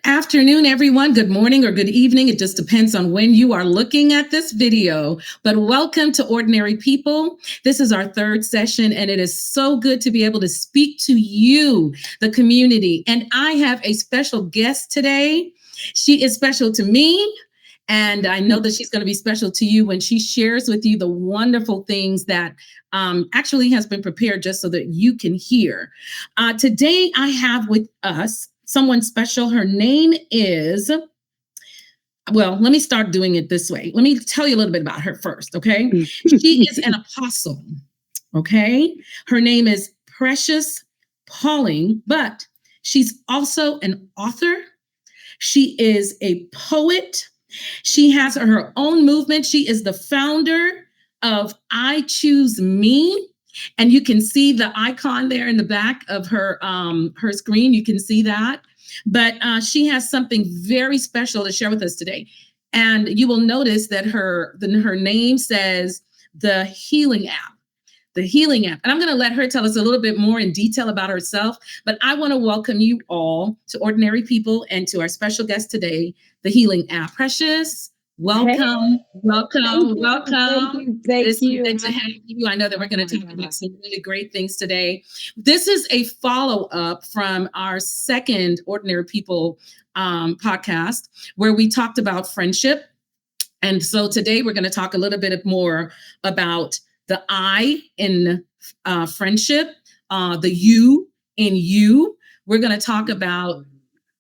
Afternoon, everyone. Good morning or good evening. It just depends on when you are looking at this video. But welcome to Ordinary People. This is our third session, and it is so good to be able to speak to you, the community. And I have a special guest today. She is special to me, and I know that she's going to be special to you when she shares with you the wonderful things that actually has been prepared just so that you can hear. Today, I have with us someone special. Her name is, well, let me start doing it this way. Let me tell you a little bit about her first, okay? She is an apostle, okay? Her name is Precious Pauling, but she's also an author. She is a poet. She has her own movement. She is the founder of I Choose Me. And you can see the icon there in the back of her screen. You can see that. But she has something very special to share with us today. And you will notice that her name says the Healing app. The Healing app. And I'm going to let her tell us a little bit more in detail about herself. But I want to welcome you all to Ordinary People and to our special guest today, the Healing app. Precious, welcome, welcome. Thank you. Good to have you. I know that we're going to talk about some really great things today. This is a follow-up from our second Ordinary People podcast, where we talked about friendship. And so today we're going to talk a little bit more about the I in friendship, the you in you. We're going to talk about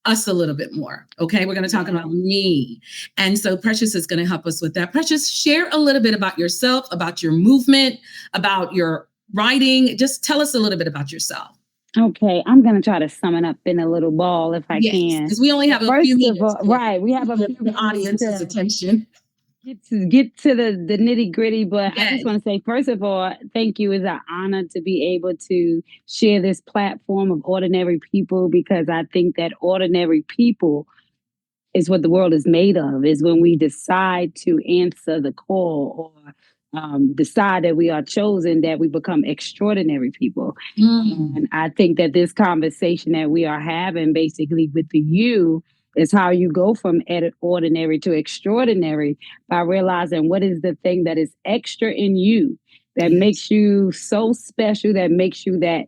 us a little bit more. Okay. We're going to talk about me. And so Precious is going to help us with that. Precious, share a little bit about yourself, about your movement, about your writing. Just tell us a little bit about yourself. Okay. I'm going to try to sum it up in a little ball if I can. Because we only have a few minutes. Right. We have the audience's attention. Get to the nitty gritty, but yes. I just want to say, first of all, thank you. It's an honor to be able to share this platform of ordinary people, because I think that ordinary people is what the world is made of, is when we decide to answer the call or decide that we are chosen, that we become extraordinary people. And I think that this conversation that we are having basically with the you is how you go from ordinary to extraordinary by realizing what is the thing that is extra in you that makes you so special, that makes you that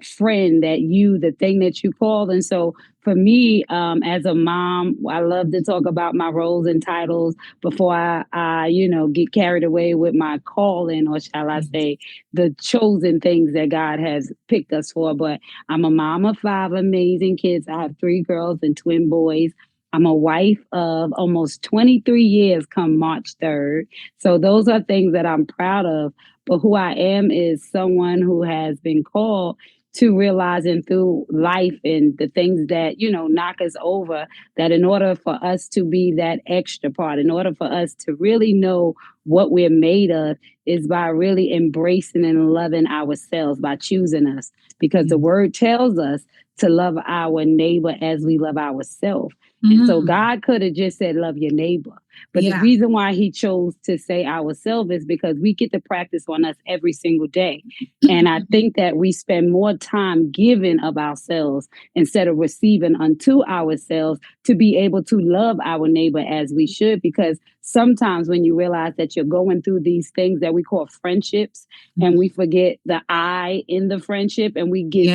friend, that you, the thing that you call. And so for me, as a mom, I love to talk about my roles and titles before I get carried away with my calling, or shall I say, the chosen things that God has picked us for. But I'm a mom of 5 amazing kids. I have 3 girls and twin boys. I'm a wife of almost 23 years come March 3rd. So those are things that I'm proud of. But who I am is someone who has been called to realizing through life and the things that, knock us over, that in order for us to be that extra part, in order for us to really know what we're made of, is by really embracing and loving ourselves, by choosing us. Because the word tells us to love our neighbor as we love ourselves. And so God could have just said, love your neighbor. But the reason why he chose to say ourselves is because we get to practice on us every single day. And I think that we spend more time giving of ourselves instead of receiving unto ourselves, to be able to love our neighbor as we should. Because sometimes when you realize that you're going through these things that we call friendships, and we forget the I in the friendship, and we give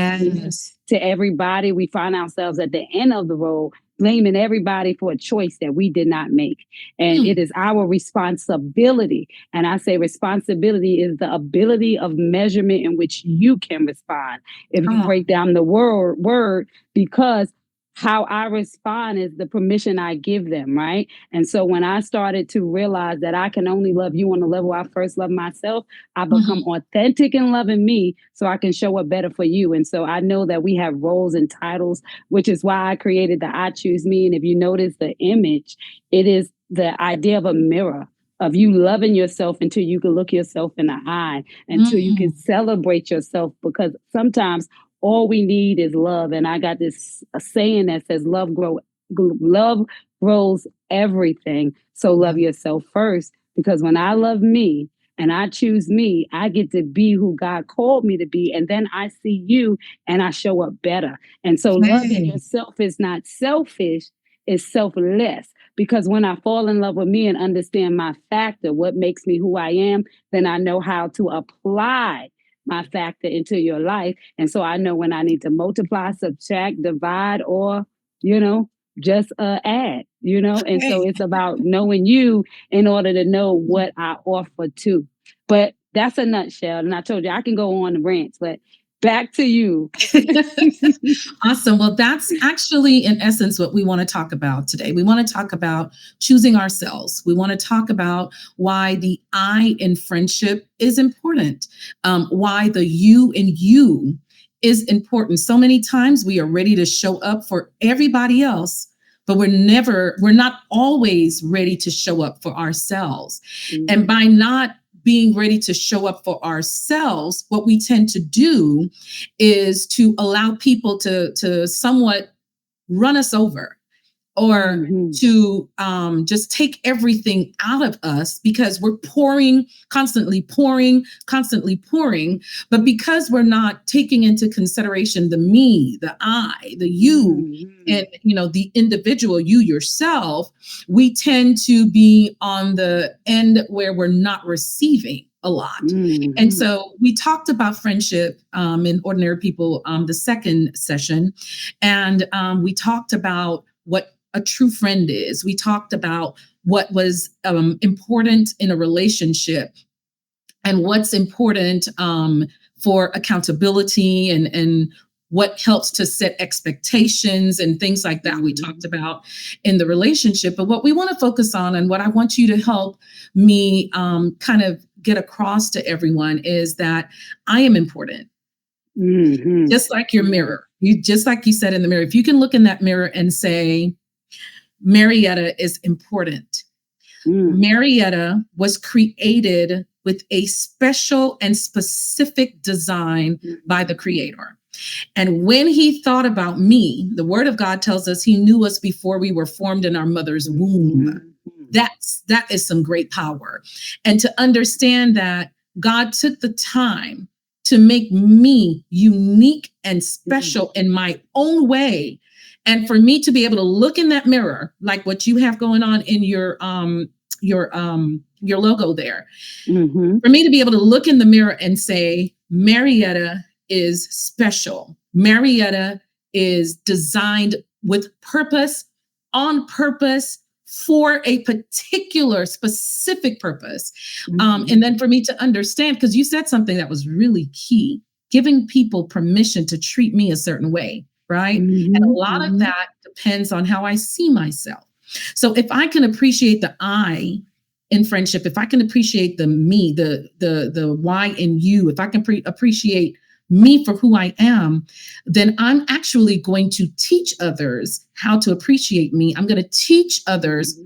to everybody, we find ourselves at the end of the road blaming everybody for a choice that we did not make. And it is our responsibility. And I say responsibility is the ability of measurement in which you can respond. If you break down the word, because how I respond is the permission I give them, right? And so when I started to realize that I can only love you on the level I first love myself, I become authentic in loving me so I can show up better for you. And so I know that we have roles and titles, which is why I created the I Choose Me. And if you notice the image, it is the idea of a mirror, of you loving yourself until you can look yourself in the eye, until you can celebrate yourself, because sometimes all we need is love. And I got this saying that says love grows everything. So love yourself first, because when I love me and I choose me, I get to be who God called me to be. And then I see you and I show up better. And so loving yourself is not selfish. is selfless. Because when I fall in love with me and understand my factor, what makes me who I am, then I know how to apply my factor into your life. And so I know when I need to multiply, subtract, divide, or, you know, just add, And so it's about knowing you in order to know what I offer too. But that's a nutshell. And I told you I can go on the rants, but back to you. Awesome. Well, that's actually, in essence, what we want to talk about today. We want to talk about choosing ourselves. We want to talk about why the I in friendship is important, why the you in you is important. So many times we are ready to show up for everybody else, but we're not always ready to show up for ourselves. Mm-hmm. And by not being ready to show up for ourselves, what we tend to do is to allow people to somewhat run us over, or to just take everything out of us, because we're constantly pouring. But because we're not taking into consideration the me, the I, the you, and the individual, you yourself, we tend to be on the end where we're not receiving a lot. And so we talked about friendship in Ordinary People, the second session, and we talked about what a true friend is. We talked about what was important in a relationship, and what's important for accountability, and what helps to set expectations and things like that. We talked about in the relationship. But what we want to focus on, and what I want you to help me kind of get across to everyone, is that I am important. Just like your mirror. Just like you said in the mirror, if you can look in that mirror and say, Marietta is important. Marietta was created with a special and specific design by the Creator. And when he thought about me, the Word of God tells us he knew us before we were formed in our mother's womb. That is some great power. And to understand that God took the time to make me unique and special in my own way. And for me to be able to look in that mirror, like what you have going on in your logo there, for me to be able to look in the mirror and say, Marietta is special. Marietta is designed with purpose, on purpose, for a particular specific purpose. And then for me to understand, because you said something that was really key, giving people permission to treat me a certain way. Right. And a lot of that depends on how I see myself. So if I can appreciate the I in friendship, if I can appreciate the me, the why in you, if I can appreciate me for who I am, then I'm actually going to teach others how to appreciate me. I'm going to teach others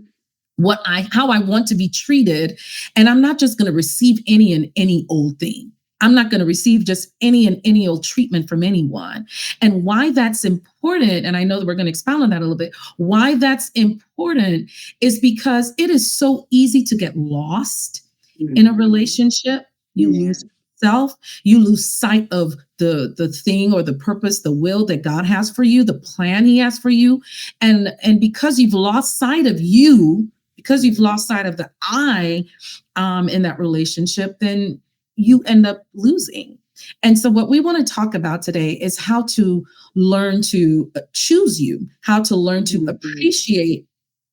how I want to be treated. And I'm not just going to receive any old thing. I'm not going to receive just any old treatment from anyone. And why that's important, and I know that we're going to expound on that a little bit, why that's important is because it is so easy to get lost in a relationship. You lose self, you lose sight of the thing or the purpose, the will that God has for you, the plan he has for you. And because you've lost sight of you, because you've lost sight of the I in that relationship, then you end up losing. And so what we want to talk about today is how to learn to choose you, how to learn to appreciate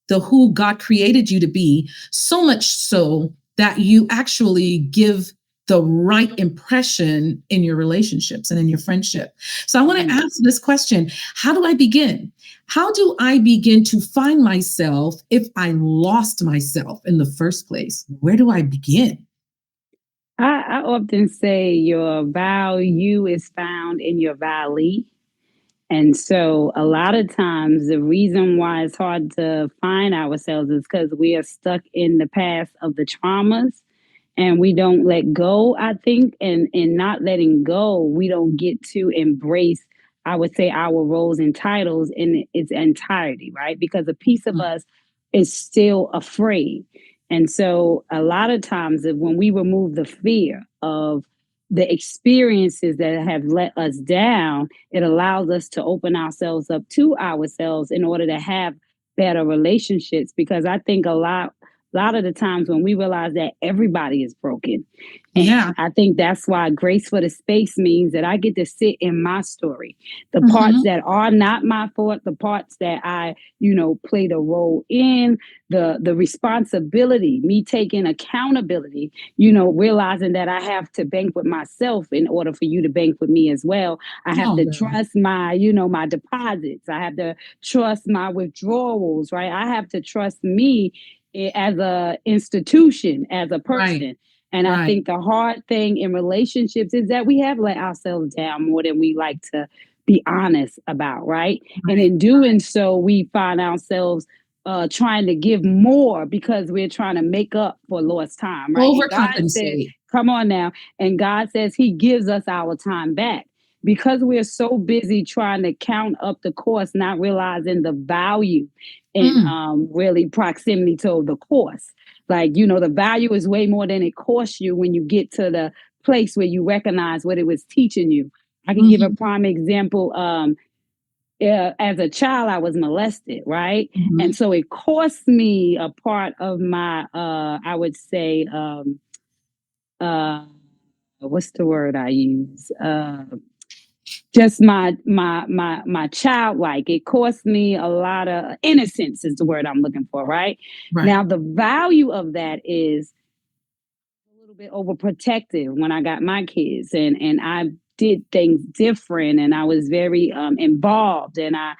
the who God created you to be, so much so that you actually give the right impression in your relationships and in your friendship. So I want to ask this question: how do I begin? How do I begin to find myself if I lost myself in the first place? Where do I begin? I often say your value is found in your valley. And so a lot of times the reason why it's hard to find ourselves is because we are stuck in the past of the traumas and we don't let go, I think. And in not letting go, we don't get to embrace, I would say, our roles and titles in its entirety, right? Because a piece of us is still afraid. And so a lot of times when we remove the fear of the experiences that have let us down, it allows us to open ourselves up to ourselves in order to have better relationships, because I think a lot of the times when we realize that everybody is broken. Yeah. And I think that's why grace for the space means that I get to sit in my story, the parts Hmm. that are not my fault, the parts that I, played a role in, the responsibility, me taking accountability, realizing that I have to bank with myself in order for you to bank with me as well. I have Oh, to girl. trust my deposits. I have to trust my withdrawals, right? I have to trust me as a institution, as a Right. person. And I Right. think the hard thing in relationships is that we have let ourselves down more than we like to be honest about, right? And Right. in doing so, we find ourselves trying to give more because we're trying to make up for lost time, right? And God said, Overcompensate. come on now. And God says He gives us our time back. Because we're so busy trying to count up the cost, not realizing the value in Mm. really proximity to the cost. Like, the value is way more than it costs you when you get to the place where you recognize what it was teaching you. I can give a Hmm. prime example. As a child, I was molested, right? And Hmm. so it cost me a part of my, I would say, uh, what's the word I use? Just my childlike. It cost me a lot of innocence is the word I'm looking for, right? Right. Now the value of that is a little bit overprotective when I got my kids, and I did things different, and I was very involved, and I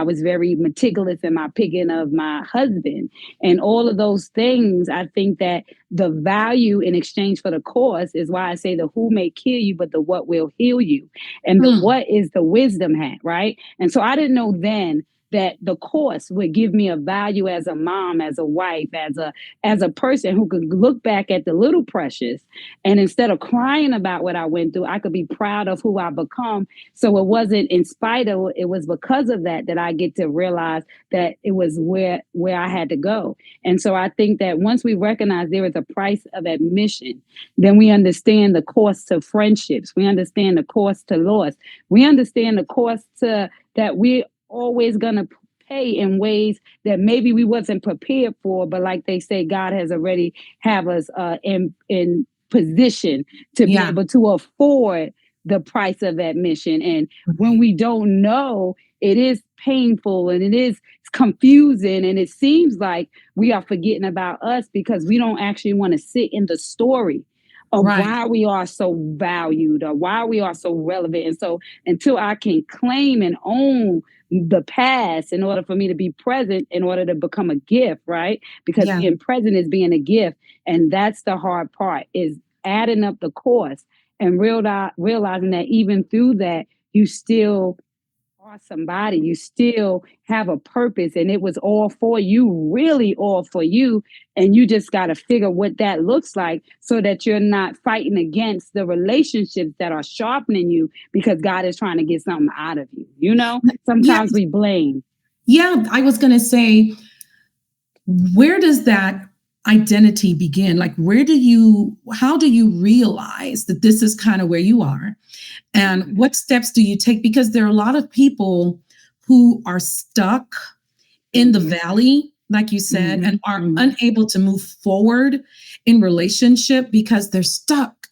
was very meticulous in my picking of my husband, and all of those things. I think that the value in exchange for the cost is why I say the who may kill you, but the what will heal you, and the Mm. what is the wisdom hat, right? And so I didn't know then that the course would give me a value as a mom, as a wife, as a person who could look back at the little precious, and instead of crying about what I went through, I could be proud of who I become. So it wasn't in spite of, it was because of that I get to realize that it was where I had to go. And so I think that once we recognize there is a price of admission, then we understand the cost to friendships, we understand the cost to loss, we understand the cost to that we always gonna pay in ways that maybe we wasn't prepared for, but like they say, God has already have us in position to be Yeah. able to afford the price of admission. And when Right. we don't know, it is painful and it is confusing, and it seems like we are forgetting about us because we don't actually want to sit in the story of Right. why we are so valued or why we are so relevant. And so until I can claim and own the past in order for me to be present, in order to become a gift, right? Because Yeah. being present is being a gift. And that's the hard part, is adding up the cost and realizing that even through that, you still are somebody, you still have a purpose, and it was all for you, really all for you. And you just got to figure what that looks like so that you're not fighting against the relationships that are sharpening you because God is trying to get something out of you. Yeah. Sometimes we blame. Yeah. I was going to say, where does that identity begin? Like, how do you realize that this is kind of where you are? And what steps do you take? Because there are a lot of people who are stuck in the Mm-hmm, valley, like you said, mm-hmm, and are mm-hmm. unable to move forward in relationship because they're stuck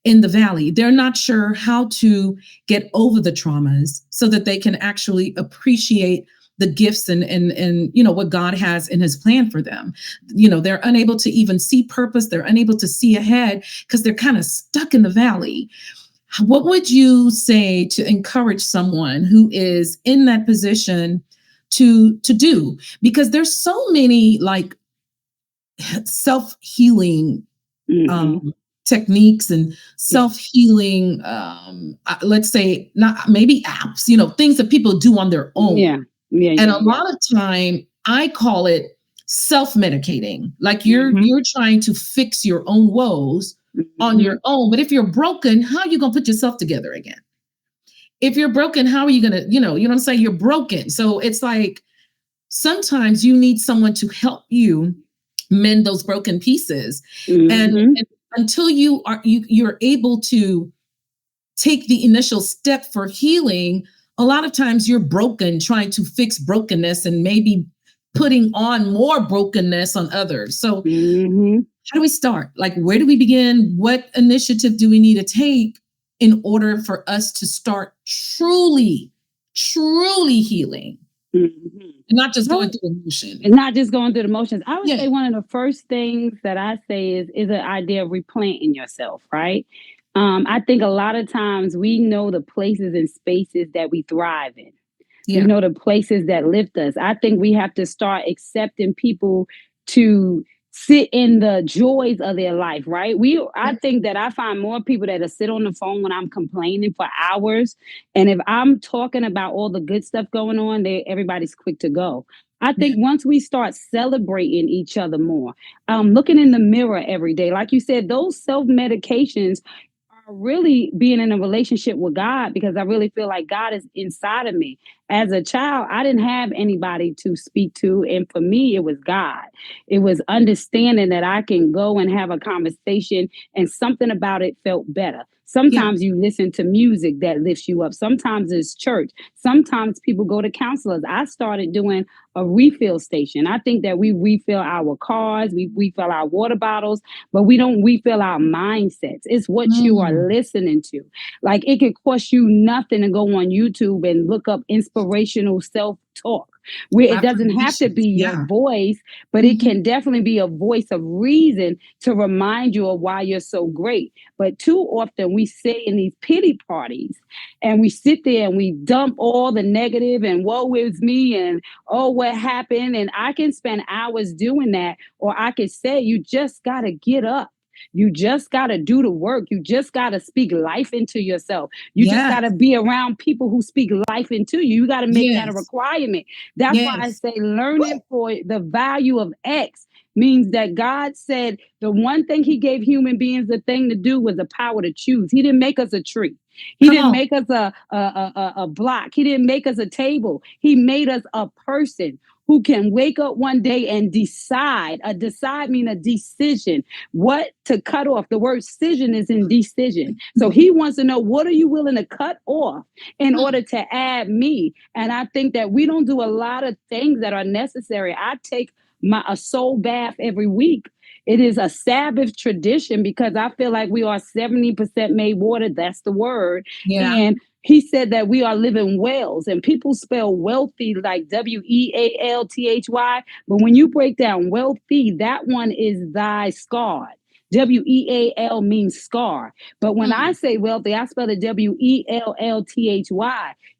in the valley. They're not sure how to get over the traumas so that they can actually appreciate the gifts and what God has in his plan for them. They're unable to even see purpose. They're unable to see ahead because they're kind of stuck in the valley. What would you say to encourage someone who is in that position to do? Because there's so many like self-healing Mm-hmm. um, techniques and Yeah. self-healing, let's say, not maybe apps, things that people do on their own. Yeah. Yeah. And Yeah. a Yeah. lot of time I call it self-medicating. Like you're Mm-hmm. you're trying to fix your own woes on Mm-hmm. your own. But if you're broken, how are you gonna put yourself together again? If you're broken, how are you gonna, what I'm saying? You're broken. So it's like sometimes you need someone to help you mend those broken pieces. Mm-hmm. And until you're able to take the initial step for healing, a lot of times you're broken trying to fix brokenness and maybe putting on more brokenness on others. So Mm-hmm. how do we start? Like, where do we begin? What initiative do we need to take in order for us to start truly healing? Mm-hmm. And not just going through emotion. And not just going through the motions. I would Yeah. say one of the first things that I say is an idea of replanting yourself, right? I think a lot of times we know the places and spaces that we thrive in. We Yeah. know the places that lift us. I think we have to start accepting people to sit in the joys of their life, right? I think that I find more people that sit on the phone when I'm complaining for hours. And if I'm talking about all the good stuff going on, everybody's quick to go. I Yeah. think once we start celebrating each other more, looking in the mirror every day, like you said, those self medications are really being in a relationship with God, because I really feel like God is inside of me. As a child, I didn't have anybody to speak to. And for me, it was God. It was understanding that I can go and have a conversation and something about it felt better. Yeah. Sometimes you listen to music that lifts you up. Sometimes it's church. Sometimes people go to counselors. I started doing a refill station. I think that we refill our cars, we refill our water bottles, but we don't refill our mindsets. It's what you are listening to. Like, it could cost you nothing to go on YouTube and look up inspirational self talk, where it doesn't have to be your voice, but it can definitely be a voice of reason to remind you of why you're so great. But too often we sit in these pity parties and we sit there and we dump all the negative and woe is me and oh, what happened? And I can spend hours doing that. Or I could say, you just got to get up. You just got to do the work. You just got to speak life into yourself. You just got to be around people who speak life into you. You got to make that a requirement. That's why I say learning for the value of X means that God said the one thing he gave human beings the thing to do was the power to choose. He didn't make us a tree. He didn't make us a block. He didn't make us a table. He made us a person who can wake up one day and decide. A decide mean a decision. What to cut off. The word decision is in decision. So he wants to know, what are you willing to cut off in order to add me? And I think that we don't do a lot of things that are necessary. I take a soul bath every week. It is a Sabbath tradition because I feel like we are 70% made water. That's the word. Yeah. And he said that we are living wells, and people spell wealthy like Wealthy. But when you break down wealthy, that one is thy scarred. Weal means scar. But when I say wealthy, I spell it Wellthy.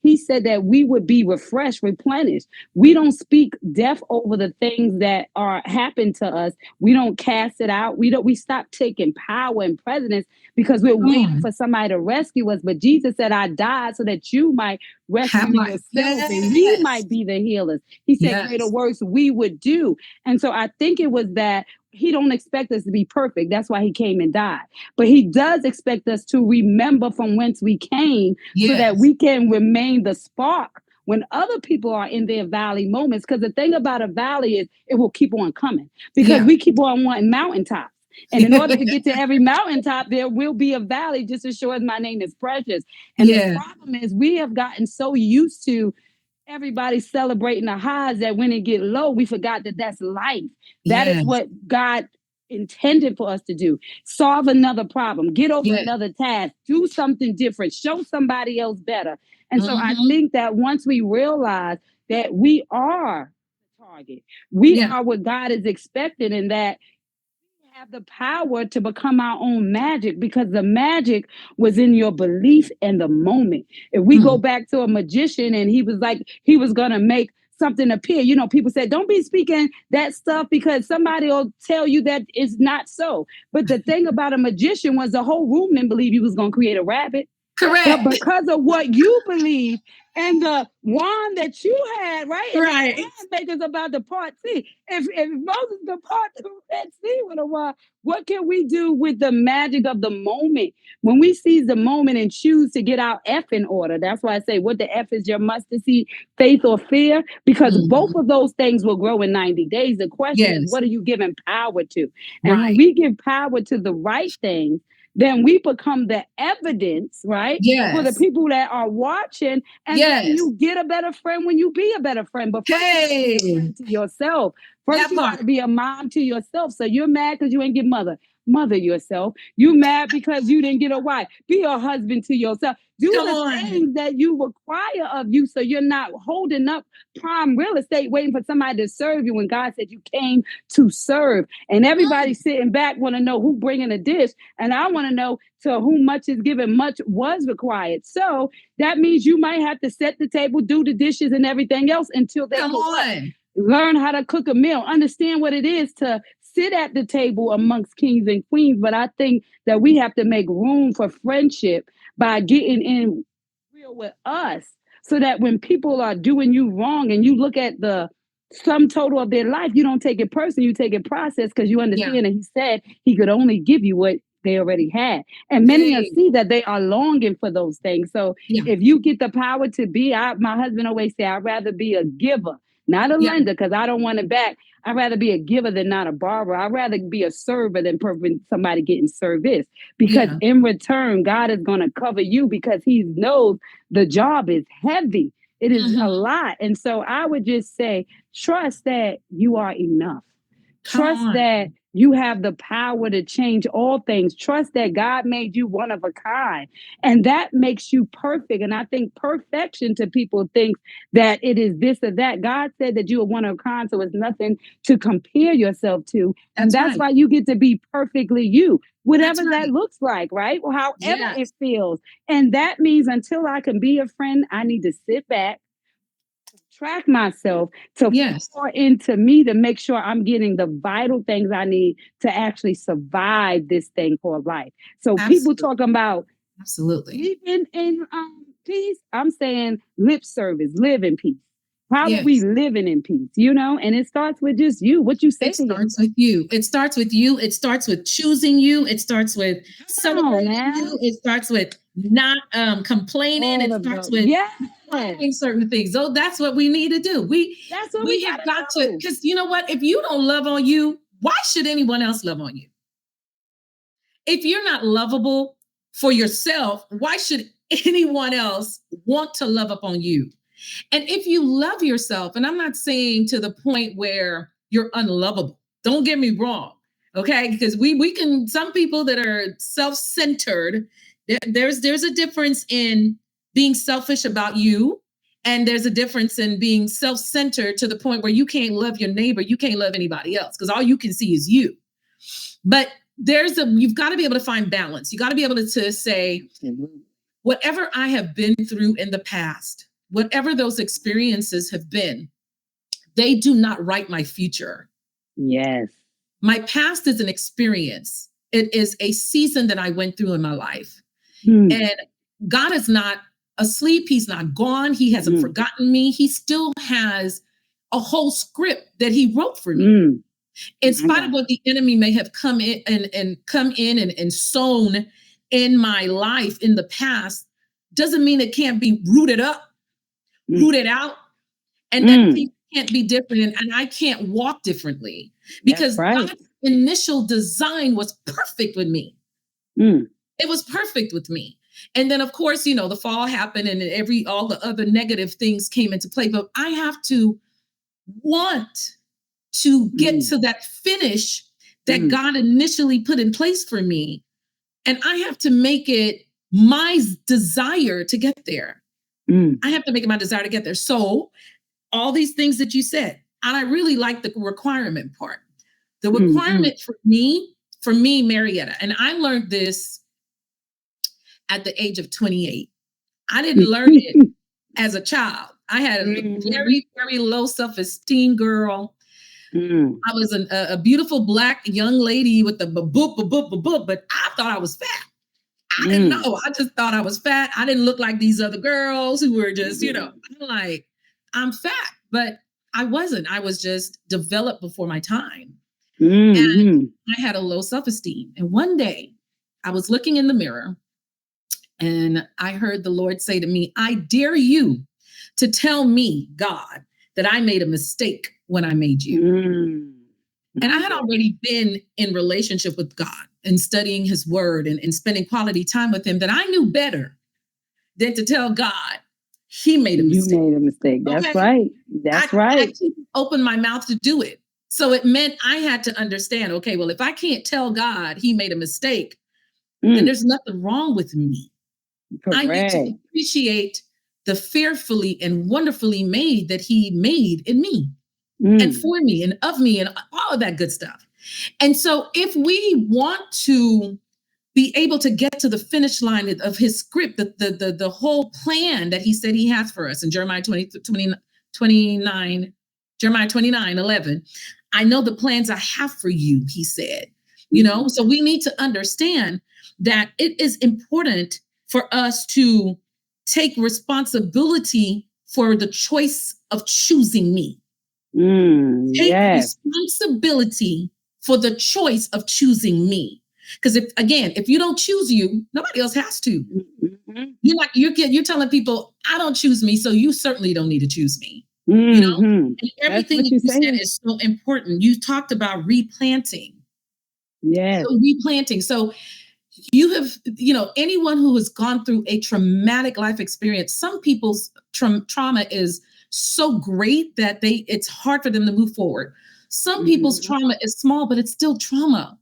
He said that we would be refreshed, replenished. We don't speak death over the things that are happened to us. We don't cast it out. We stop taking power and precedence because we're waiting for somebody to rescue us. But Jesus said, I died so that you might rescue yourself and we might be the healers. He said, greater works we would do. And so I think it was that he don't expect us to be perfect. That's why he came and died. But he does expect us to remember from whence we came so that we can remain the spark when other people are in their valley moments. Because the thing about a valley is it will keep on coming because we keep on wanting mountaintops. And in order to get to every mountaintop, there will be a valley, just as sure as my name is precious. And the problem is we have gotten so used to everybody celebrating the highs that when it get low, we forgot that that's life. That is what God intended for us to do. Solve another problem, get over another task, do something different, show somebody else better. And so I think that once we realize that we are the target, we are what God is expecting, and that have the power to become our own magic, because the magic was in your belief and the moment. If we go back to a magician and he was like, he was going to make something appear, you know, people said, don't be speaking that stuff because somebody will tell you that it's not so. But the thing about a magician was the whole room didn't believe he was going to create a rabbit. Correct. But because of what you believe and the wand that you had, right? And right. The wand makers about the part C. If Moses could part the Red Sea with a wand, what can we do with the magic of the moment? When we seize the moment and choose to get our F in order, that's why I say, what the F is your mustard seed, faith or fear? Because both of those things will grow in 90 days. The question is, what are you giving power to? And when we give power to the right things, then we become the evidence, right? For the Yes. people that are watching. And then Yes. you get a better friend when you be a better friend. But first, you gotta be a friend to yourself. First, That you got part. to be a mom to yourself. So you're mad because you ain't get mother yourself. You mad because you didn't get a wife. Be a husband to yourself. Do Come the on. things that you require of you so you're not holding up prime real estate waiting for somebody to serve you when God said you came to serve. And everybody sitting back want to know who bringing a dish. And I want to know to whom much is given, much was required. So that means you might have to set the table, do the dishes and everything else until they Come will what? on. Learn how to cook a meal, understand what it is to sit at the table amongst kings and queens. But I think that we have to make room for friendship by getting in real with us so that when people are doing you wrong and you look at the sum total of their life, you don't take it personally, you take it process because you Yeah. understand that he said he could only give you what they already had. And many Hey. of see that they are longing for those things. So Yeah. if you get the power to be, my husband always say, I'd rather be a giver, not a Yeah. lender, because I don't want it back. I'd rather be a giver than not a borrower. I'd rather be a server than somebody getting service. Because Yeah. in return, God is going to cover you because he knows the job is heavy. It is a lot. And so I would just say, trust that you are enough. Come Trust on. that you have the power to change all things. Trust that God made you one of a kind. And that makes you perfect. And I think perfection to people thinks that it is this or that. God said that you are one of a kind, so it's nothing to compare yourself to. And That's that's right. why you get to be perfectly you, That's whatever that right. looks like, right? Or however Yes. it feels. And that means until I can be a friend, I need to sit back, track myself to Yes. pour into me to make sure I'm getting the vital things I need to actually survive this thing called life. So people Absolutely. talking about Absolutely. living in peace. I'm saying lip service, live in peace. How are we Yes. living in peace? You know, and it starts with just you, what you say It to yourself. starts with you. It starts with you. It starts with choosing you. It starts with Come on celebrating now. you. It starts with not complaining. All It of starts those. with Yes. doing certain things. So that's what we need to do. That's what we We have gotta got to, do. because you know what? If you don't love on you, why should anyone else love on you? If you're not lovable for yourself, why should anyone else want to love upon you? And if you love yourself, and I'm not saying to the point where you're unlovable, don't get me wrong, okay? Because we can, some people that are self-centered, there's a difference in being selfish about you, and there's a difference in being self-centered to the point where you can't love your neighbor, you can't love anybody else because all you can see is you. But you've got to be able to find balance. You got to be able to say, whatever I have been through in the past, whatever those experiences have been, they do not write my future. Yes. My past is an experience. It is a season that I went through in my life. And God is not asleep. He's not gone. He hasn't forgotten me. He still has a whole script that he wrote for me. In spite of what the enemy may have come in and sown in my life in the past, doesn't mean it can't be rooted up, rooted out, and that things can't be different and I can't walk differently because God's initial design was perfect with me. It was perfect with me. And then of course, the fall happened and all the other negative things came into play, but I have to want to get to that finish that God initially put in place for me. And I have to make it my desire to get there. I have to make it my desire to get there. So all these things that you said, and I really like the requirement part. The requirement for me, Marietta, and I learned this at the age of 28. I didn't learn it as a child. I had a very, very low self-esteem girl. I was a beautiful Black young lady with the boop, but I thought I was fat. I didn't know. I just thought I was fat. I didn't look like these other girls who were just, I'm like, I'm fat, but I wasn't. I was just developed before my time. And I had a low self-esteem. And one day I was looking in the mirror and I heard the Lord say to me, I dare you to tell me, God, that I made a mistake when I made you. And I had already been in relationship with God. and studying his word and spending quality time with him that I knew better than to tell God he made a mistake. You made a mistake. That's right. That's right. I couldn't open my mouth to do it. So it meant I had to understand, okay, well, if I can't tell God he made a mistake, then there's nothing wrong with me. Correct. I need to appreciate the fearfully and wonderfully made that he made in me and for me and of me and all of that good stuff. And so if we want to be able to get to the finish line of his script, the whole plan that he said he has for us in Jeremiah 29, Jeremiah 29:11, I know the plans I have for you, he said. So we need to understand that it is important for us to take responsibility for the choice of choosing me. Take responsibility for the choice of choosing me. Because if you don't choose you, nobody else has to. You're telling people, I don't choose me, so you certainly don't need to choose me. And everything you said is so important. You talked about replanting. Yes. So replanting. So you have, anyone who has gone through a traumatic life experience, some people's trauma is so great that it's hard for them to move forward. Some people's trauma is small, but it's still trauma.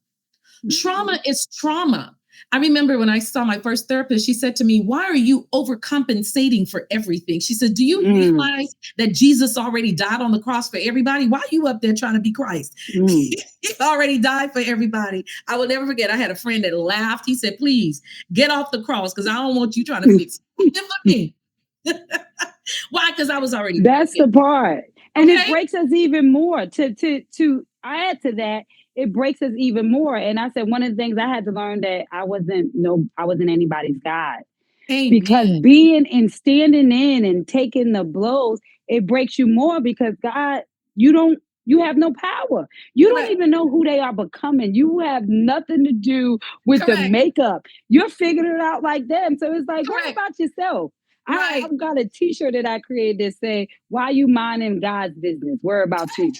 Trauma is trauma. I remember when I saw my first therapist, she said to me, why are you overcompensating for everything? She said, do you realize that Jesus already died on the cross for everybody? Why are you up there trying to be Christ? He already died for everybody. I will never forget. I had a friend that laughed. He said, please get off the cross because I don't want you trying to fix it. Why? Because I was already. That's the part. And it breaks us even more to add to that. It breaks us even more. And I said, one of the things I had to learn that I wasn't anybody's God. Amen. Because being and standing in and taking the blows, it breaks you more because God, you have no power. You don't even know who they are becoming. You have nothing to do with the makeup. You're figuring it out like them. So it's like, worry about yourself. I've got a t-shirt that I created that say, why you minding God's business? Worry about you.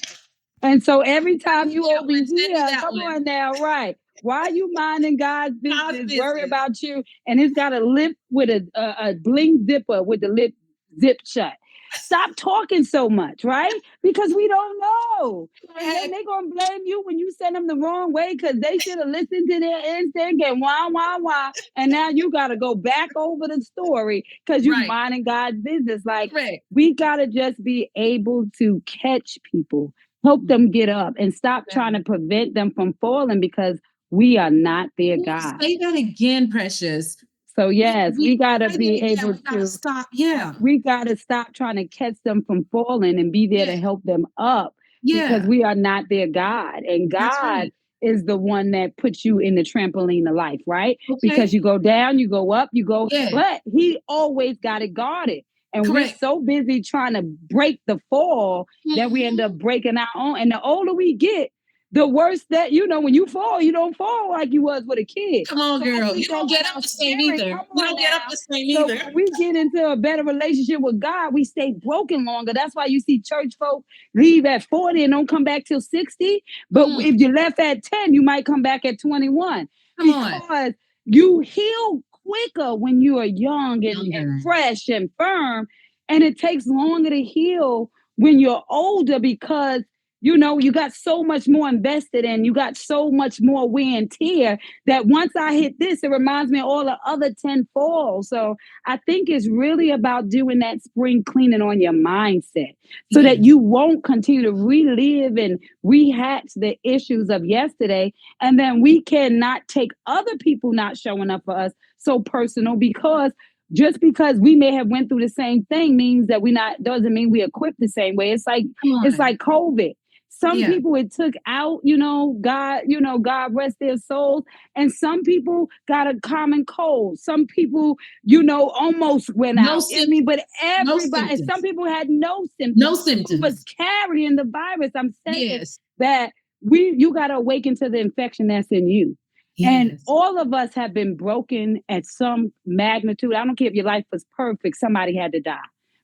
And so every time you over here, come on now, right. Why are you minding God's business? Worry about you. And it's got a lip with a bling zipper with the lip zip shut. Stop talking so much, right? Because we don't know. And then they're going to blame you when you send them the wrong way because they should have listened to their instinct and wah. And now you got to go back over the story because you're minding God's business. Like, we got to just be able to catch people. Help them get up and stop trying to prevent them from falling because we are not their God. Say that again, Precious. So yes, we gotta be able to stop. Yeah. We gotta stop trying to catch them from falling and be there to help them up because we are not their God. And God is the one that puts you in the trampoline of life, right? Because you go down, you go up, you go, but he always got it guarded. And we're so busy trying to break the fall that we end up breaking our own. And the older we get, the worse that, when you fall, you don't fall like you was with a kid. Come on, girl. You don't get up the same either. You don't get up the same either. So when we get into a better relationship with God, we stay broken longer. That's why you see church folk leave at 40 and don't come back till 60. But if you left at 10, you might come back at 21. Because you heal quicker when you are young and fresh and firm. And it takes longer to heal when you're older because, you got so much more invested and you got so much more wear and tear that once I hit this, it reminds me of all the other 10 falls. So I think it's really about doing that spring cleaning on your mindset so that you won't continue to relive and rehatch the issues of yesterday. And then we cannot take other people not showing up for us so personal because just because we may have went through the same thing means that doesn't mean we equipped the same way. It's like COVID. Some people it took out, God rest their souls. And some people got a common cold. Some people, almost went out. But everybody, some people had no symptoms. No symptoms. Who was carrying the virus. I'm saying that you got to awaken to the infection that's in you. Yes. And all of us have been broken at some magnitude. I don't care if your life was perfect. Somebody had to die,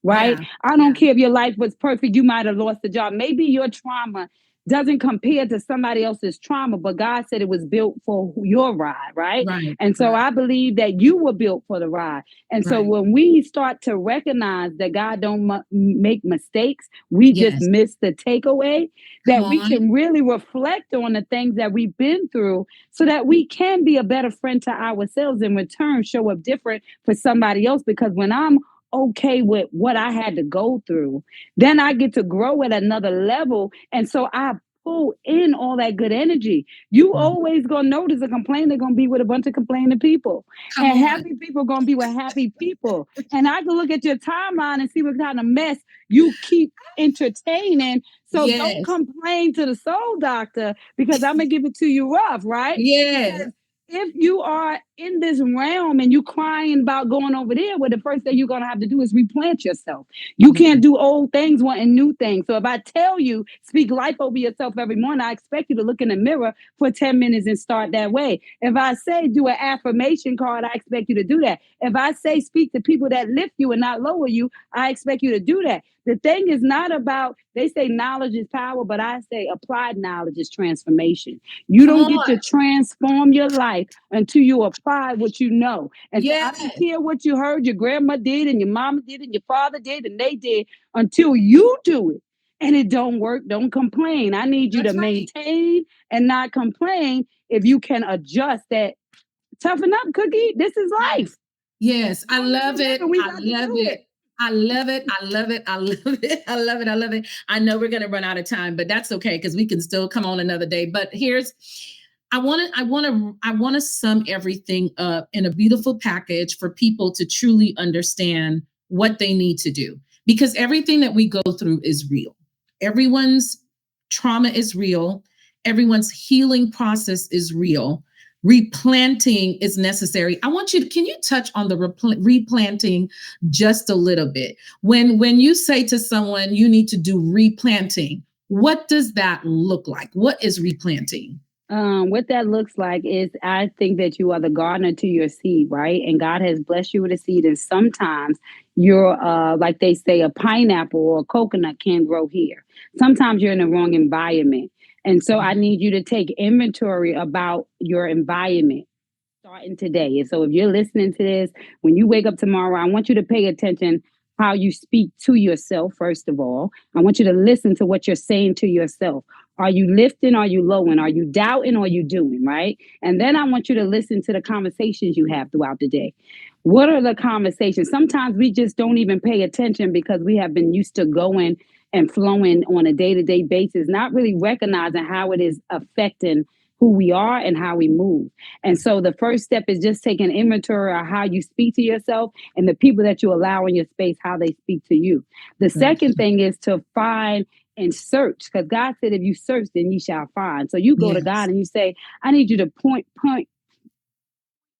right? I don't care if your life was perfect. You might have lost a job. Maybe your trauma doesn't compare to somebody else's trauma, but God said it was built for your ride, right? Right. And so Right. I believe that you were built for the ride. And so Right. when we start to recognize that God don't make mistakes, we just Yes. miss the takeaway, Come that we on. can really reflect on the things that we've been through so that we can be a better friend to ourselves, in return show up different for somebody else. Because when I'm okay with what I had to go through, then I get to grow at another level. And so I pull in all that good energy. You Wow. always gonna notice a complainer gonna be with a bunch of complaining people, Come and on. happy people gonna be with happy people. And I can look at your timeline and see what kind of mess you keep entertaining. So don't Yes. complain to the soul doctor, because I'm gonna give it to you rough, right? Yes. Because if you are in this realm and you crying about going over there, well, the first thing you're gonna have to do is replant yourself. You can't Yes. do old things wanting new things. So if I tell you speak life over yourself every morning, I expect you to look in the mirror for 10 minutes and start that way. If I say do an affirmation card, I expect you to do that. If I say speak to people that lift you and not lower you, I expect you to do that. The thing is not about, they say knowledge is power, but I say applied knowledge is transformation. You Come don't get on. to transform your life until you apply what you know. And so I don't Yes. care what you heard your grandma did and your mama did and your father did and they did, until you do it and it don't work, don't complain. I need you to That's right. maintain and not complain. If you can adjust that, toughen up, Cookie. This is life. Yes. Yes. I Long as love we live it. and we I got to love do it. it. I love it. I love it. I love it. I love it. I love it. I know we're going to run out of time, but that's okay because we can still come on another day. But here's I want to sum everything up in a beautiful package for people to truly understand what they need to do, because everything that we go through is real. Everyone's trauma is real. Everyone's healing process is real. Replanting is necessary. I want you to, can you touch on the replanting just a little bit? When you say to someone you need to do replanting, what does that look like? What is replanting? What that looks like is, I think that you are the gardener to your seed, right? And God has blessed you with a seed. And sometimes you're, like they say, a pineapple or a coconut can't grow here. Sometimes you're in the wrong environment. And so I need you to take inventory about your environment starting today. And so if you're listening to this, when you wake up tomorrow, I want you to pay attention how you speak to yourself, first of all. I want you to listen to what you're saying to yourself. Are you lifting? Are you lowering? Are you doubting? Or are you doing, right? And then I want you to listen to the conversations you have throughout the day. What are the conversations? Sometimes we just don't even pay attention because we have been used to going and flowing on a day-to-day basis, not really recognizing how it is affecting who we are and how we move. And so the first step is just taking inventory of how you speak to yourself and the people that you allow in your space, how they speak to you. The second thing is to find and search, because God said, if you search, then you shall find. So you go to Yes. God and you say, I need you to point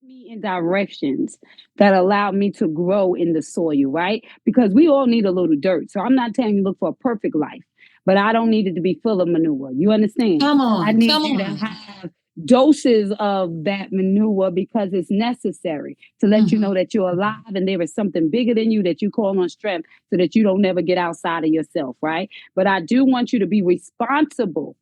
me in directions that allow me to grow in the soil, right? Because we all need a little dirt. So I'm not telling you look for a perfect life, but I don't need it to be full of manure. You understand? Come I on. need Come you to on. have doses of that manure because it's necessary to let you Mhm. know that you're alive and there is something bigger than you that you call on strength so that you don't never get outside of yourself, right? But I do want you to be responsible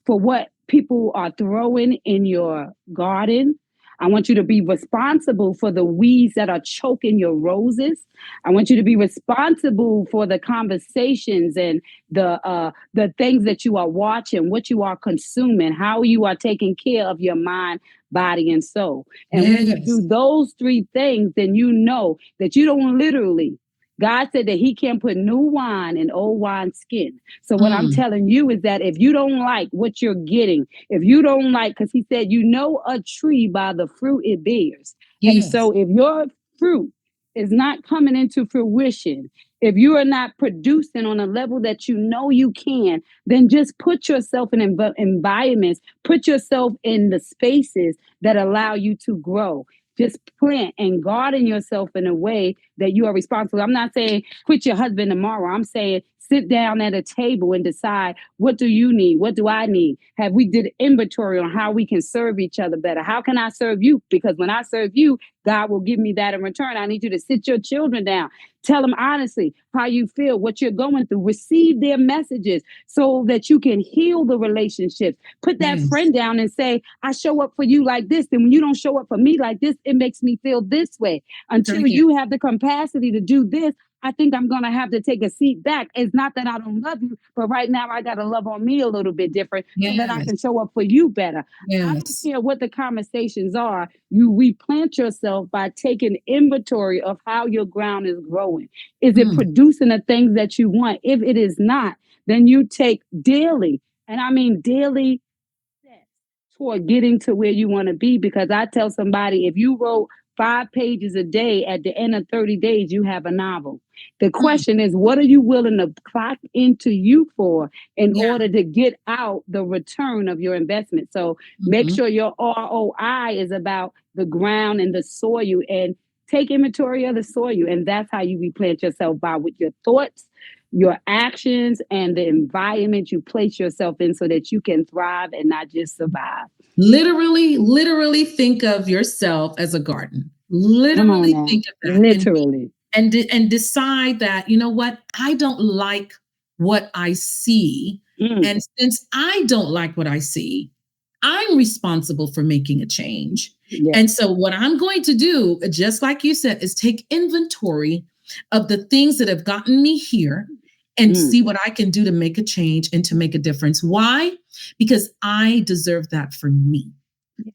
for what people are throwing in your garden. I want you to be responsible for the weeds that are choking your roses. I want you to be responsible for the conversations and the things that you are watching, what you are consuming, how you are taking care of your mind, body, and soul. And when you do Yes. those three things, then you know that you don't literally. God said that He can't put new wine in old wine skin. So what I'm Mm. telling you is that if you don't like what you're getting, if you don't like, because He said, you know a tree by the fruit it bears. And Yes. so if your fruit is not coming into fruition, if you are not producing on a level that you know you can, then just put yourself in environments, put yourself in the spaces that allow you to grow. Just plant and garden yourself in a way that you are responsible. I'm not saying quit your husband tomorrow. I'm saying sit down at a table and decide, what do you need? What do I need? Have we did inventory on how we can serve each other better? How can I serve you? Because when I serve you, God will give me that in return. I need you to sit your children down. Tell them honestly how you feel, what you're going through. Receive their messages so that you can heal the relationships. Put that friend down and say, I show up for you like this. And when you don't show up for me like this, it makes me feel this way. Until you have the capacity to do this, I think I'm going to have to take a seat back. It's not that I don't love you, but right now I got to love on me a little bit different so that I can show up for you better. I don't care what the conversations are. You replant yourself by taking inventory of how your ground is growing. Is it producing the things that you want? If it is not, then you take daily, and I mean daily steps toward getting to where you want to be. Because I tell somebody, if you wrote 5 pages a day, at the end of 30 days, you have a novel. The question is, what are you willing to clock into you for in order to get out the return of your investment? So make sure your ROI is about the ground and the soil, and take inventory of the soil. And that's how you replant yourself, by with your thoughts, your actions, and the environment you place yourself in so that you can thrive and not just survive. Literally think of yourself as a garden. Literally think of that. Literally. And decide that, you know what, I don't like what I see. And since I don't like what I see, I'm responsible for making a change. And so what I'm going to do, just like you said, is take inventory of the things that have gotten me here and see what I can do to make a change and to make a difference. Why? Because I deserve that for me.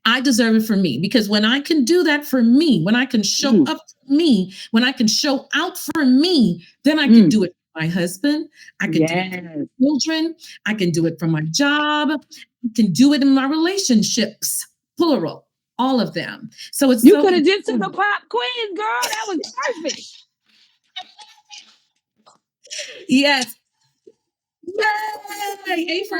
I deserve it for me, because when I can do that for me, when I can show up for me, when I can show out for me, then I can do it for my husband. I can do it for my children. I can do it for my job. I can do it in my relationships, plural, all of them. So it's you could have just took a pop quiz, girl. That was perfect. Yes. Yay! For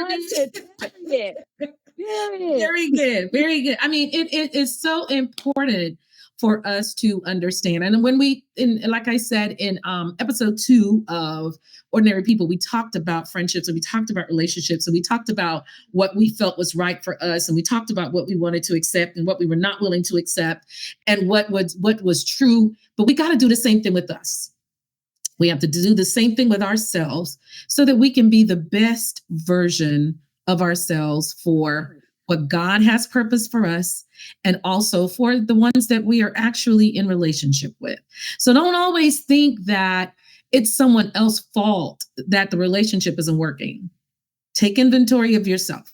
Period. Very good. Very good. I mean, it is so important for us to understand. And when like I said, in episode 2 of Ordinary People, we talked about friendships, and we talked about relationships, and we talked about what we felt was right for us, and we talked about what we wanted to accept and what we were not willing to accept, and what was true. But we got to do the same thing with us. We have to do the same thing with ourselves so that we can be the best version of ourselves for what God has purpose for us, and also for the ones that we are actually in relationship with. So don't always think that it's someone else's fault that the relationship isn't working. Take inventory of yourself.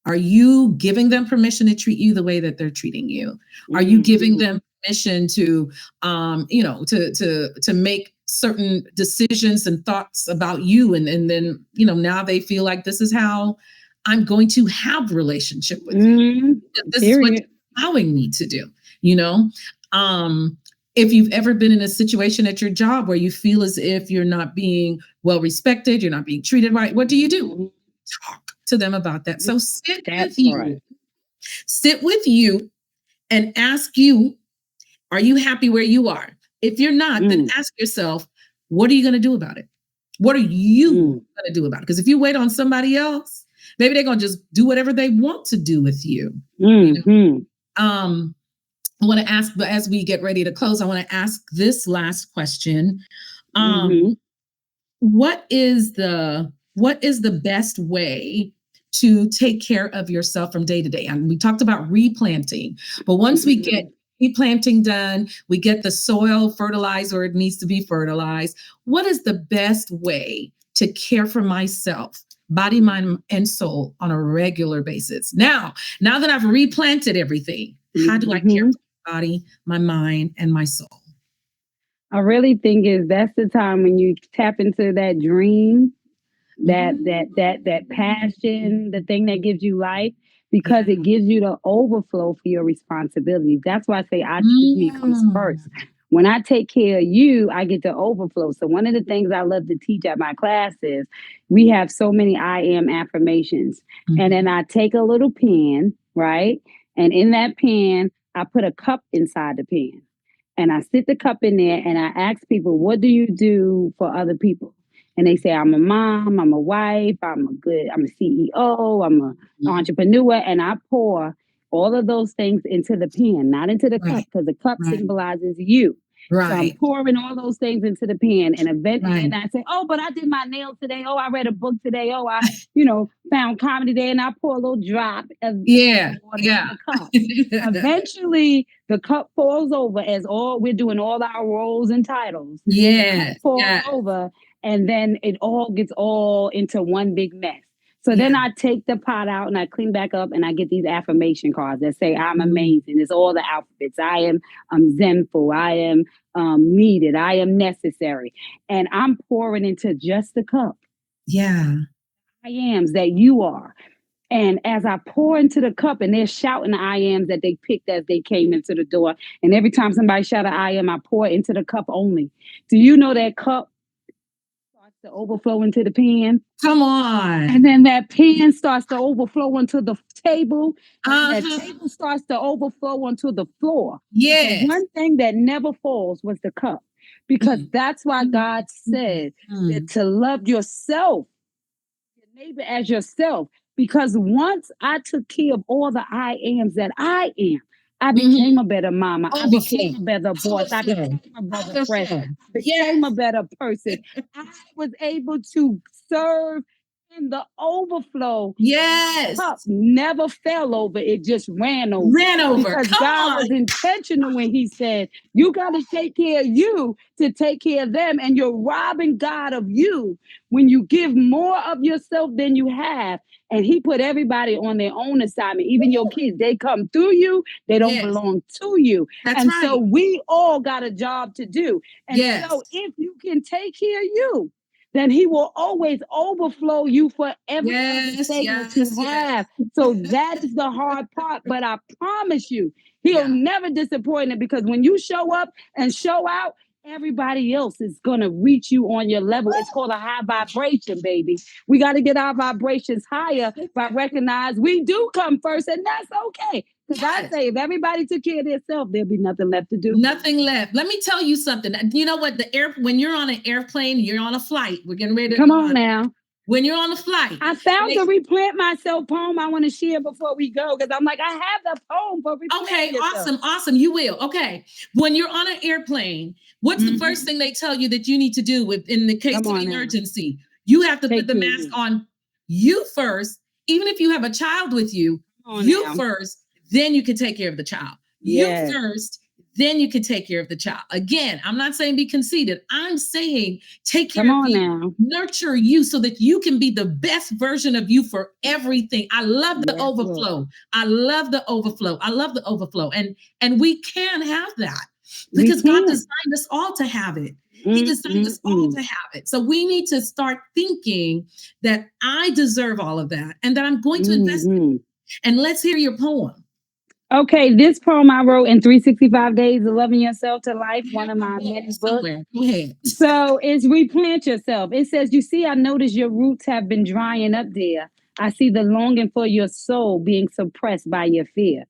Are you giving them permission to treat you the way that they're treating you? Are you giving them permission to, to make certain decisions and thoughts about you? And then, now they feel like this is how I'm going to have a relationship with you. This is what you're allowing me to do, If you've ever been in a situation at your job where you feel as if you're not being well respected, you're not being treated right, what do? Talk to them about that. So sit with you and ask you, are you happy where you are? If you're not, then ask yourself, what are you going to do about it? What are you going to do about it? Because if you wait on somebody else, maybe they're going to just do whatever they want to do with you. I want to ask, but as we get ready to close, I want to ask this last question. What is the best way to take care of yourself from day to day? And we talked about replanting, but once we get replanting done, we get the soil fertilized where it needs to be fertilized. What is the best way to care for myself, body, mind, and soul on a regular basis? Now that I've replanted everything, how do I care for my body, my mind, and my soul? I really think that's the time when you tap into that dream, that passion, the thing that gives you life, because it gives you the overflow for your responsibilities. That's why I say I choose me comes first. When I take care of you, I get the overflow. So one of the things I love to teach at my classes, we have so many I am affirmations. And then I take a little pen, right? And in that pen, I put a cup inside the pen. and I sit the cup in there and I ask people, what do you do for other people? And they say, I'm a mom, I'm a wife, I'm a CEO, I'm an entrepreneur. And I pour all of those things into the pan, not into the cup, Right. because the cup Right. symbolizes you. So I'm Right. pouring all those things into the pan, and eventually, Right. and I say, "Oh, but I did my nails today. Oh, I read a book today. Oh, I, found comedy today." And I pour a little drop of Yeah. the water in Yeah. the cup. Eventually, the cup falls over as all we're doing all our roles and titles. The cup Yes. falls Yes. over, and then it all gets all into one big mess. So Yeah. then I take the pot out and I clean back up and I get these affirmation cards that say I'm Mm. amazing. It's all the alphabets. I am zenful. I am needed. I am necessary. And I'm pouring into just the cup. Yeah. I ams that you are. And as I pour into the cup, and they're shouting the I ams that they picked as they came into the door. And every time somebody shout an I am, I pour into the cup only. Do you know that cup starts to overflow into the pan? Come on. And then that pan starts to overflow onto the table. And that Uh-huh. table starts to overflow onto the floor. But the Yes. one thing that never falls was the cup. Because that's why God said that to love yourself, your neighbor as yourself. Because once I took care of all the I ams that I am, I became a better mama. I became a better boss. I became a better friend. I became a better person. I was able to serve in the overflow. Yes. Cup never fell over, it just ran over. Ran over. Because Come God on. was intentional when He said, you got to take care of you to take care of them. And you're robbing God of you when you give more of yourself than you have. And He put everybody on their own assignment, even your kids. They come through you, they don't belong to you. That's and right. so we all got a job to do. And Yes. so if you can take care of you, then He will always overflow you for every other thing that you have. So that is the hard part. But I promise you, He'll never disappoint it, because when you show up and show out, everybody else is going to reach you on your level. It's called a high vibration, baby. We got to get our vibrations higher by recognize we do come first, and that's okay. Because I say if everybody took care of themselves, there'd be nothing left to do. Nothing left. Let me tell you something. You know what? When you're on an airplane, you're on a flight. We're getting ready to come on now. When you're on a flight, I found the replant myself poem I want to share before we go, because I'm like, I have the poem for replant. Okay, awesome. You will. Okay. When you're on an airplane, what's the first thing they tell you that you need to do in the case of an emergency? You have to put the mask on you first, even if you have a child with you. First, then you can take care of the child. You first, then you can take care of the child. Again, I'm not saying be conceited. I'm saying take care of you, nurture you so that you can be the best version of you for everything. I love the overflow. I love the overflow. I love the overflow. And we can have that because God designed us all to have it. He designed us all to have it. So we need to start thinking that I deserve all of that and that I'm going to invest in it. And let's hear your poem. Okay, this poem I wrote in 365 Days of Loving Yourself to Life, one of my many books. Go ahead. So it's replant yourself. It says, you see, I notice your roots have been drying up there. I see the longing for your soul being suppressed by your fear.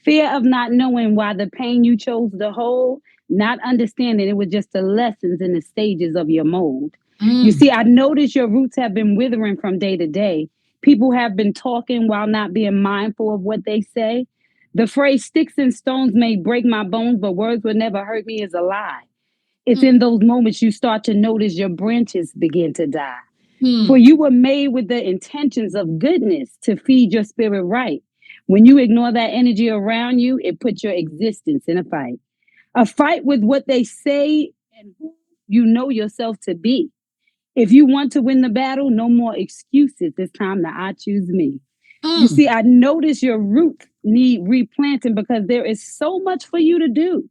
Fear of not knowing why the pain you chose to hold, not understanding it was just the lessons in the stages of your mold. You see, I notice your roots have been withering from day to day. People have been talking while not being mindful of what they say. The phrase sticks and stones may break my bones, but words will never hurt me is a lie. It's in those moments you start to notice your branches begin to die. For you were made with the intentions of goodness to feed your spirit right. When you ignore that energy around you, it puts your existence in a fight with what they say and who you know yourself to be. If you want to win the battle, no more excuses. It's time to I choose me. You see, I notice your roots need replanting because there is so much for you to do.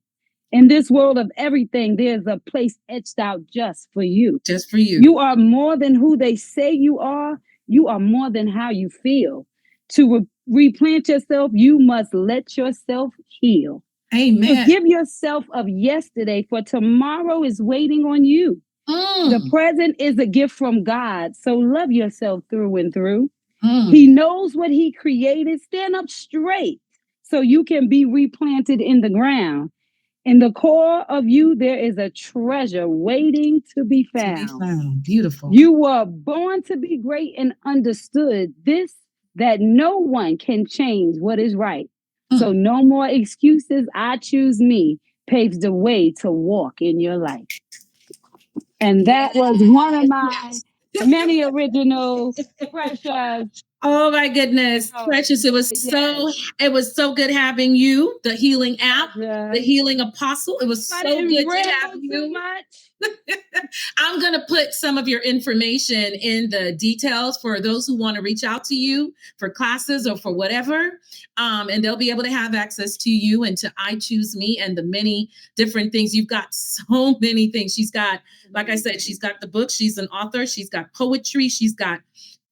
In this world of everything, there's a place etched out just for you. Just for you. You are more than who they say you are. You are more than how you feel. To replant yourself, you must let yourself heal. Amen. Forgive yourself of yesterday, for tomorrow is waiting on you. The present is a gift from God, so love yourself through and through. He knows what He created. Stand up straight so you can be replanted in the ground. In the core of you, there is a treasure waiting to be To be found. found. Beautiful. You were born to be great and understood this, that no one can change what is right. So no more excuses. I choose me paves the way to walk in your life. And that was one of my many original precious. Oh my goodness, Precious! It was so good having you, the healing app, the healing apostle. It was so good to have you. I'm going to put some of your information in the details for those who want to reach out to you for classes or for whatever. And they'll be able to have access to you and to I Choose Me and the many different things. You've got so many things. She's got, like I said, she's got the book. She's an author. She's got poetry. She's got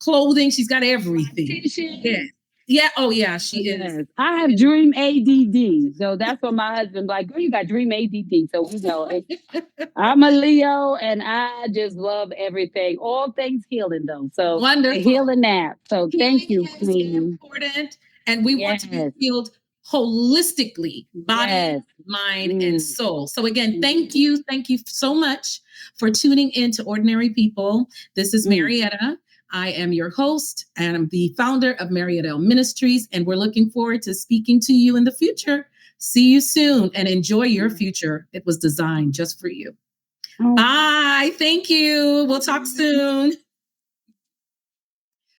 clothing. She's got everything. Yeah. Yeah. Oh, yeah. She is. I have dream ADD. So that's what my husband like, girl, you got dream ADD. So we know I'm a Leo and I just love everything. All things healing though. So wonderful. Healing app. So thank you, Queen. Important. And we want to be healed holistically, body, mind, and soul. So again, thank you. Thank you so much for tuning in to Ordinary People. This is Marietta. I am your host and I'm the founder of MariettaLMinistries, and we're looking forward to speaking to you in the future. See you soon and enjoy your future. It was designed just for you. Bye. Thank you. We'll talk soon.